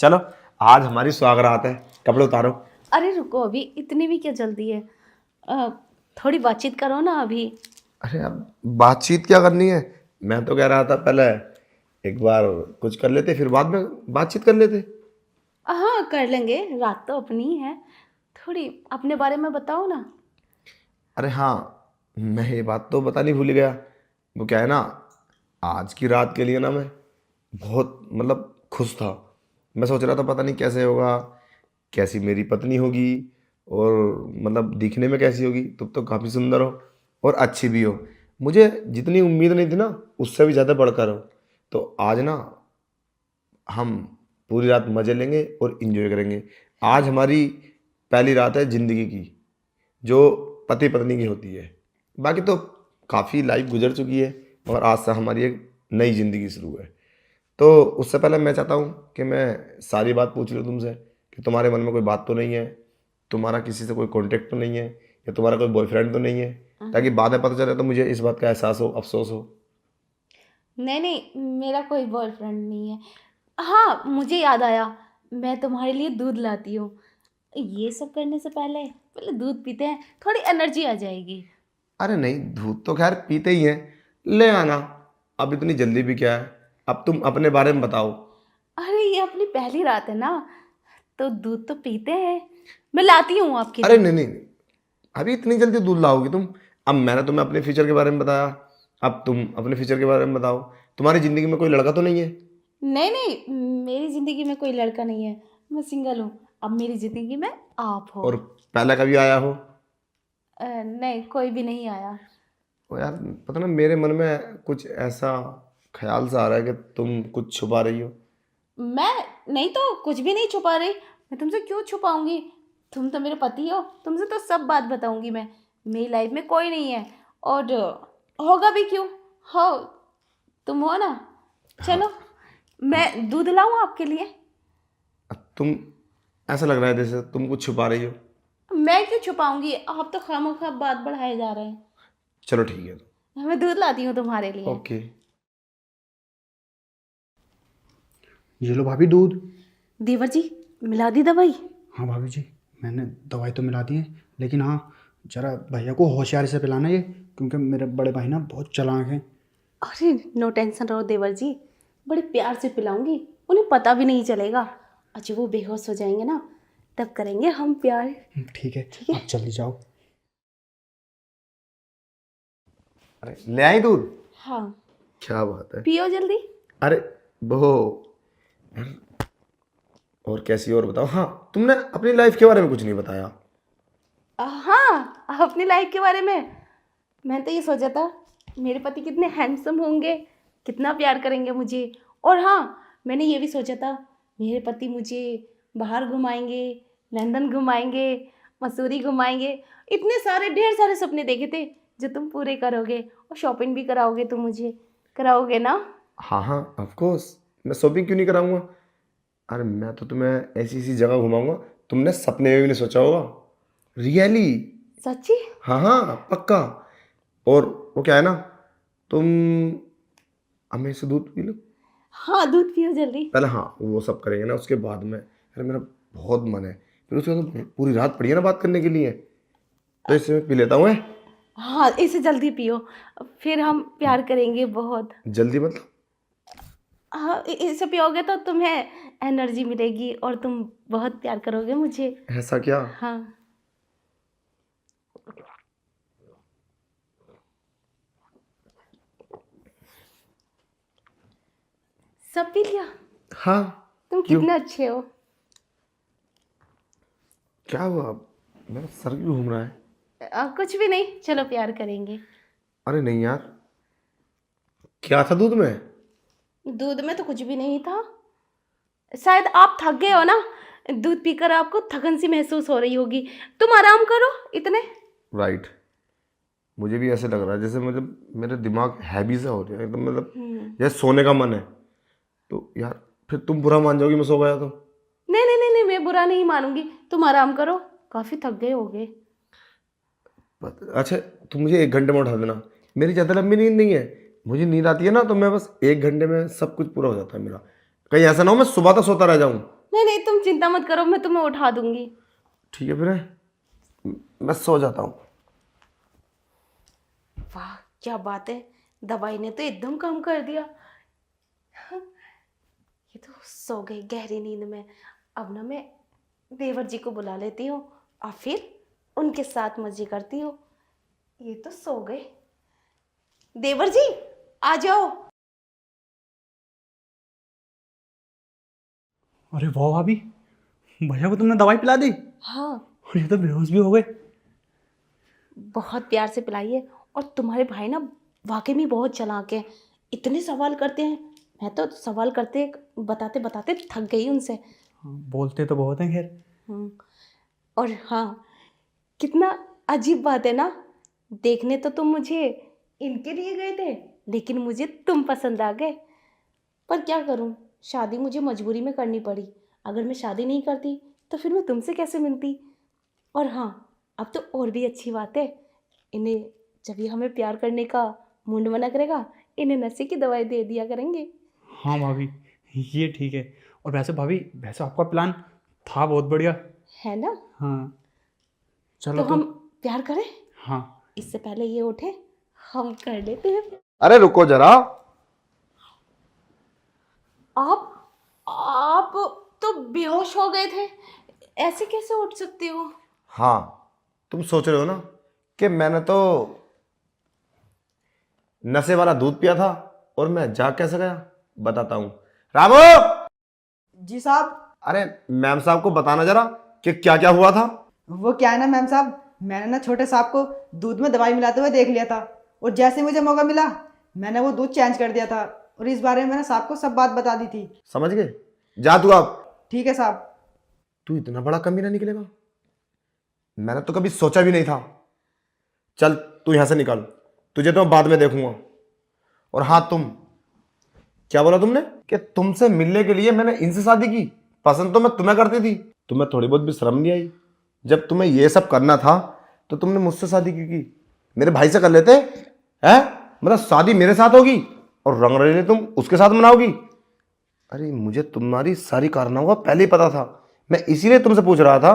चलो आज हमारी सुहागरात है, कपड़े उतारो। अरे रुको, अभी इतनी भी क्या जल्दी है? अ, थोड़ी बातचीत करो ना अभी। अरे अब बातचीत क्या करनी है? मैं तो कह रहा था पहले एक बार कुछ कर लेते, फिर बाद में बातचीत कर लेते। हाँ कर लेंगे, रात तो अपनी ही है। थोड़ी अपने बारे में बताओ ना। अरे हाँ, मैं ये बात तो बतानी भूल गया। वो क्या है ना, आज की रात के लिए ना मैं बहुत खुश था। मैं सोच रहा था पता नहीं कैसे होगा, कैसी मेरी पत्नी होगी, और दिखने में कैसी होगी। तुम तो काफ़ी सुंदर हो और अच्छी भी हो। मुझे जितनी उम्मीद नहीं थी ना, उससे भी ज़्यादा बढ़कर हो। तो आज ना हम पूरी रात मज़े लेंगे और इन्जॉय करेंगे। आज हमारी पहली रात है ज़िंदगी की, जो पति पत्नी की होती है। बाकी तो काफ़ी लाइफ गुजर चुकी है, और आज से हमारी एक नई ज़िंदगी शुरू है। तो उससे पहले मैं चाहता हूँ कि मैं सारी बात पूछ लूँ तुमसे कि तुम्हारे मन में कोई बात तो नहीं है, तुम्हारा किसी से कोई कॉन्टेक्ट तो नहीं है, या तुम्हारा कोई बॉयफ्रेंड तो नहीं है, ताकि बाद में पता चले तो मुझे इस बात का एहसास हो, अफसोस हो। नहीं नहीं, मेरा कोई बॉयफ्रेंड नहीं है। हाँ मुझे याद आया, मैं तुम्हारे लिए दूध लाती हूँ। ये सब करने से पहले पहले दूध पीते हैं, थोड़ी एनर्जी आ जाएगी। अरे नहीं, दूध तो खैर पीते ही हैं, ले आना। अब इतनी जल्दी भी क्या है? अब तुम अपने बारे में बताओ। अरे ये अपनी पहली रात है ना, तो दूध तो पीते हैं। मैं लाती हूँ आपके अरे लिए। नहीं नहीं नहीं, अभी इतनी जल्दी दूध लाओगी तुम? अब मैंने तुम्हें अपने फ्यूचर के बारे में बताया, अब तुम अपने फ्यूचर के बारे में बताओ। तुम्हारी ज़िंदगी में कोई लड़का तो नहीं है? नहीं नहीं, मेरी ज़िंदगी में कोई लड़का नहीं है, मैं सिंगल हूँ। अब मेरी ज़िंदगी में आप हो। और पहले कभी आया हो? नहीं, कोई भी नहीं आया। ओ यार, पता ना मेरे मन में कुछ ऐसा ख्याल सा आ रहा है कि तुम कुछ छुपा रही हो। मैं नहीं तो कुछ भी नहीं छुपा रही। मैं तुमसे क्यों छुपाऊंगी? तुम तो मेरे पति हो, तुमसे तो सब बात बताऊंगी मैं। मेरी लाइफ में कोई नहीं है, और होगा भी क्यों? हो, तुम हो ना। हाँ। चलो, हाँ, मैं दूध लाऊं आपके लिए? अब तुम, ऐसा लग रहा है जैसे तुम कुछ छुपा रही हो। मैं क्यों छुपाऊंगी? आप तो खामोखा बात बढ़ाए जा रहे हैं। चलो ठीक है। मैं दूध लाती हूँ तुम्हारे लिए। ओके। ये लो भाभी दूध। देवर जी, मिला दी दवाई? हाँ भाभी जी, मैंने दवाई तो मिला दी है, लेकिन हाँ जरा भैया को होशियारी से पिलाना ये, क्योंकि मेरे बड़े भाई ना बहुत चालाक हैं। अरे नो टेंशन रहो देवर जी, बड़े प्यार से पिलाऊंगी, उन्हें पता भी नहीं चलेगा। अच्छा वो बेहोश हो जाएंगे ना, तब करेंगे हम प्यार। ठीक है, ठीक है। आप जल्दी जाओ। अरे ले आई दूध? हाँ, क्या बात है। पियो जल्दी। अरे वो, और कैसी, और बताओ। हाँ, तुमने अपनी लाइफ के बारे में कुछ नहीं बताया। हाँ, अपनी लाइफ के बारे में मैंने तो ये सोचा था, मेरे पति कितने हैंडसम होंगे, कितना प्यार करेंगे मुझे। और हाँ, मैंने ये भी सोचा था, मेरे पति मुझे बाहर घुमाएंगे, लंदन घुमाएंगे, मसूरी घुमाएंगे। इतने सारे ढेर सारे सपने देखे थे जो तुम पूरे करोगे, और शॉपिंग भी कराओगे, तुम मुझे कराओगे ना? हाँ हाँ, ऑफ कोर्स। मैं शॉपिंग क्यों नहीं कराऊंगा? अरे मैं तो तुम्हें ऐसी ऐसी जगह घुमाऊंगा, तुमने सपने में भी नहीं सोचा होगा। रियली। सच्ची? हाँ हाँ, पक्का। और वो क्या है ना, तुम हमें से दूध पी लो हाँ दूध पियो जल्दी। पहले। हाँ, वो सब करेंगे ना उसके बाद में। अरे मेरा बहुत मन है, फिर उसके बाद तो पूरी रात पड़ी है ना बात करने के लिए, तो इससे मैं पी लेता हूँ। हाँ इसे जल्दी पियो, फिर हम प्यार करेंगे बहुत। जल्दी मतलब? हाँ इसे पियोगे तो तुम्हें एनर्जी मिलेगी, और तुम बहुत प्यार करोगे मुझे। ऐसा क्या? हाँ, सब पी लिया? हाँ। तुम क्यों, कितने अच्छे हो। क्या हुआ? मेरा सर क्यों घूम रहा है? कुछ भी नहीं, चलो प्यार करेंगे। अरे नहीं यार, क्या था दूध में? दूध में तो कुछ भी नहीं था। शायद आप थक गए हो ना, दूध पीकर आपको थकन सी महसूस हो रही होगी। तुम आराम करो इतने। राइट। मुझे भी ऐसे लग रहा है जैसे मेरे दिमाग हैवी सा हो रहा है एकदम, जैसे सोने का मन है। तो यार फिर तुम बुरा मान जाओगी मैं सो गया तो? नहीं नहीं नहीं नहीं, मैं बुरा नहीं मानूंगी, तुम आराम करो, काफी थक गए होगे। अच्छा, तुम मुझे 1 घंटे में उठा देना। मेरी ज़्यादा लंबी नींद नहीं है, मुझे नींद आती है ना तो मैं बस 1 घंटे में सब कुछ पूरा हो जाता है मेरा। कहीं ऐसा ना हो मैं सुबह तक सोता रह जाऊँ। नहीं नहीं, तुम चिंता मत करो, मैं तुम्हें उठा दूंगी। ठीक है फिर मैं सो जाता हूँ। वाह क्या बात है, दवाई ने तो एकदम काम कर दिया। ये तो सो गई गहरी नींद में। अब ना मैं देवर जी को बुला लेती हूँ और फिर उनके साथ मजे करती हूँ। ये तो सो गए। देवर जी आ जाओ। अरे वाह भाभी, भैया को तुमने दवाई पिला दी हाँ और ये तो बेहोश भी हो गए। बहुत प्यार से पिलाइए। और तुम्हारे भाई ना वाकई में बहुत चालाक है, इतने सवाल करते हैं। मैं तो सवाल करते बताते बताते थक गई उनसे। हाँ, बोलते तो बहुत हैं खैर। और हाँ, कितना अजीब बात है ना, देखने तो तुम मुझे इनके लिए गए थे लेकिन मुझे तुम पसंद आ गए। पर क्या करूं, शादी मुझे मजबूरी में करनी पड़ी। अगर मैं शादी नहीं करती तो फिर मैं तुमसे कैसे मिलती। और हाँ, अब तो और भी अच्छी बात है, इन्हें जब ये हमें प्यार करने का मूड बना करेगा, इन्हें नशे की दवाई दे दिया करेंगे। हाँ भाभी, ये ठीक है। और वैसे भाभी, वैसे आपका प्लान था बहुत बढ़िया। है ना। हाँ चलो तो हम प्यार करें। हाँ इससे पहले ये उठे, हम कर लेते हैं। अरे रुको जरा। आप तो बेहोश हो गए थे, ऐसे कैसे उठ सकते हो। हाँ, तुम सोच रहे हो ना कि मैंने तो नशे वाला दूध पिया था और मैं जाग कैसे गया। बताता हूँ। रामू, जी साहब। अरे मैम साहब को बताना जरा कि क्या क्या हुआ था। वो क्या है ना मैम साहब, मैंने ना छोटे साहब को दूध में दवाई मिलाते हुए देख लिया था और जैसे मुझे मौका मिला मैंने वो दूध चेंज कर दिया था और इस बारे में मैंने साहब को सब बात बता दी थी। समझ गए। जा तू अब। ठीक है साहब। तू इतना बड़ा कमीना निकलेगा, मैंने तो कभी सोचा भी नहीं था। चल तू यहां से निकल, तुझे तो मैं बाद में देखूंगा। और हाँ, तुम क्या बोला तुमने कि तुमसे मिलने के लिए मैंने इनसे शादी की। पसंद तो मैं तुम्हें करती थी, तुम्हें थोड़ी बहुत भी शर्म नहीं आई। जब तुम्हें ये सब करना था तो तुमने मुझसे शादी क्यों की। मेरे भाई से कर लेते हैं। मतलब शादी मेरे साथ होगी और रंगरलियां तुम उसके साथ मनाओगी। अरे मुझे तुम्हारी सारी कारनामा का पहले ही पता था। मैं इसीलिए तुमसे पूछ रहा था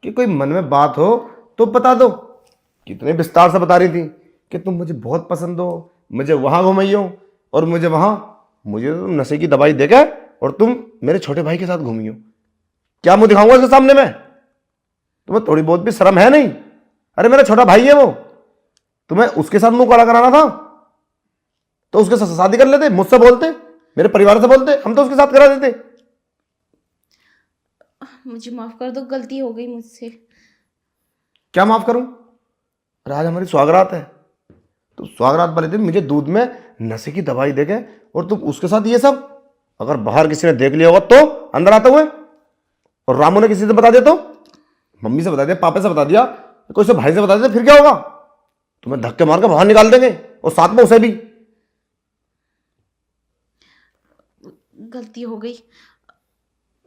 कि कोई मन में बात हो तो बता दो। कितने विस्तार से बता रही थी कि तुम मुझे बहुत पसंद हो, मुझे वहां घुमाइयो और मुझे वहां। मुझे तो तुम नशे की दवाई देके और तुम मेरे छोटे भाई के साथ घूमियो। क्या मुंह दिखाऊंगा इसके सामने में। तुम्हें थोड़ी बहुत भी शर्म है नहीं। अरे मेरा छोटा भाई है वो, तुम्हें उसके साथ मुंह काला कराना था तो उसके साथ शादी कर लेते, मुझसे बोलते, मेरे परिवार से बोलते, हम तो उसके साथ करा देते। मुझे माफ कर दो, गलती हो गई मुझसे। क्या माफ करूं। अरे आज हमारी स्वागरात है, तो स्वागरात वाले दिन मुझे दूध में नशे की दवाई देके और तुम उसके साथ ये सब। अगर बाहर किसी ने देख लिया होगा तो अंदर आते हुए, और रामू ने किसी से बता दिया तो, मम्मी से बता दिया, पापा से बता दिया, कोई से भाई से बता दिया, फिर क्या होगा। तुम्हें धक्के मार के बाहर निकाल देंगे और साथ में उसे भी। गलती हो गई।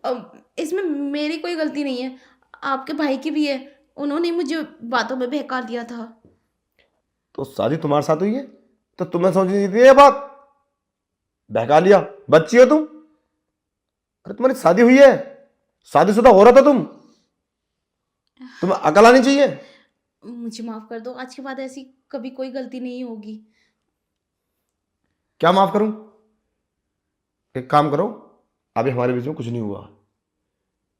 अब इसमें मेरी कोई गलती नहीं है, आपके भाई की भी है। उन्होंने मुझे बातों में बहका दिया था। तो शादी तुम्हारे साथ हुई है तो तुम्हें समझनी थी ये बात। बहका लिया, बच्ची हो तुम। अरे तुम्हारी शादी हुई है, शादीशुदा हो रहा था तुम, तुम्हें अकल आनी चाहिए। मुझे माफ कर दो, आज के बाद ऐसी कभी कोई गलती नहीं होगी। क्या माफ करूं। एक काम करो, अभी हमारे बीच में कुछ नहीं हुआ।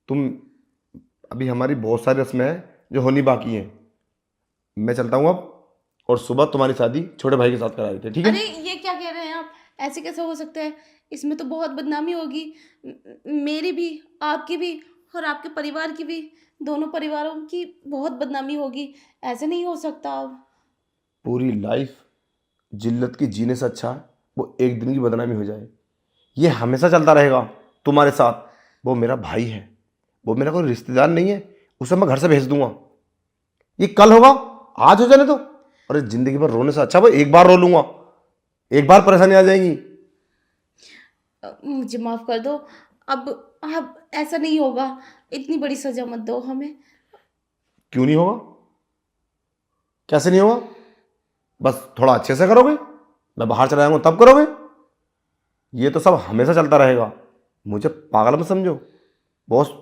तुम अभी हमारी बहुत सारी रस्में हैं जो होनी बाकी हैं। मैं चलता हूं अब, और सुबह तुम्हारी शादी छोटे भाई के साथ करा देते, ठीक है। अरे ये क्या कह रहे हैं आप, ऐसे कैसे हो सकता है। इसमें तो बहुत बदनामी होगी, मेरी भी, आपकी भी और आपके परिवार की भी। दोनों परिवारों की बहुत बदनामी होगी, ऐसे नहीं हो सकता। अब पूरी लाइफ जिल्लत की जीने से अच्छा है वो एक दिन की बदनामी हो जाए। ये हमेशा चलता रहेगा तुम्हारे साथ। वो मेरा भाई है, वो मेरा कोई रिश्तेदार नहीं है, उसे मैं घर से भेज दूंगा। ये कल होगा, आज हो जाने दो। अरे जिंदगी भर रोने से अच्छा वो एक बार रो लूंगा, एक बार परेशानी आ जाएगी। मुझे माफ कर दो। अब ऐसा नहीं होगा, इतनी बड़ी सजा मत दो हमें। क्यों नहीं होगा, कैसे नहीं होगा। बस थोड़ा अच्छे से करोगे, मैं बाहर चला जाऊंगा तब करोगे। ये तो सब हमेशा चलता रहेगा। मुझे पागल मत समझो, बहुत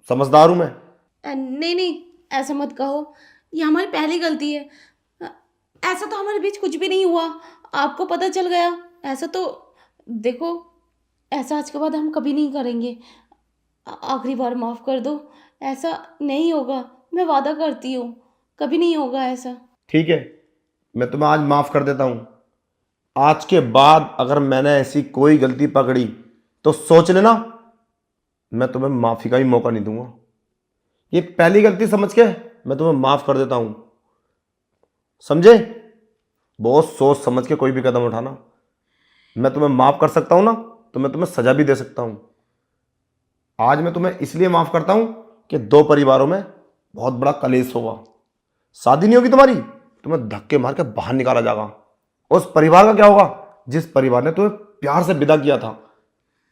समझदार हूँ मैं। नहीं नहीं, ऐसा मत कहो, ये हमारी पहली गलती है। अ, ऐसा तो हमारे बीच कुछ भी नहीं हुआ, आपको पता चल गया ऐसा तो। देखो, ऐसा आज के बाद हम कभी नहीं करेंगे। आखिरी बार माफ़ कर दो, ऐसा नहीं होगा, मैं वादा करती हूँ, कभी नहीं होगा ऐसा। ठीक है, मैं तुम्हें आज माफ़ कर देता हूँ। आज के बाद अगर मैंने ऐसी कोई गलती पकड़ी तो सोच लेना, मैं तुम्हें माफ़ी का भी मौका नहीं दूंगा। ये पहली गलती समझ के मैं तुम्हें माफ़ कर देता हूँ, समझे? बहुत सोच समझ के कोई भी कदम उठाना। मैं तुम्हें माफ़ कर सकता हूँ ना, तो मैं तुम्हें सज़ा भी दे सकता हूँ। आज मैं तुम्हें इसलिए माफ़ करता हूँ कि दो परिवारों में बहुत बड़ा कलेश होगा, शादी नहीं होगी तुम्हारी, तुम्हें धक्के मार के बाहर निकाला जाएगा। उस परिवार का क्या होगा जिस परिवार ने तुम्हें प्यार से विदा किया था,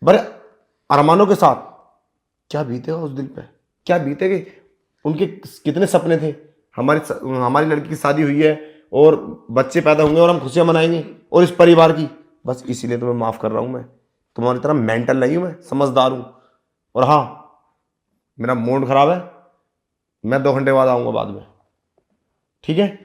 बड़े अरमानों के साथ? क्या बीतेगा उस दिल पे, क्या बीतेगी? उनके कितने सपने थे, हमारी लड़की की शादी हुई है और बच्चे पैदा होंगे और हम खुशियां मनाएंगे, और इस परिवार की। बस इसीलिए तुम्हें माफ़ कर रहा हूँ मैं। तुम्हारी तरह मेंटल नहीं हूँ मैं, समझदार हूँ। और हाँ, मेरा मूड खराब है, मैं 2 घंटे बाद आऊँगा बाद में, ठीक है?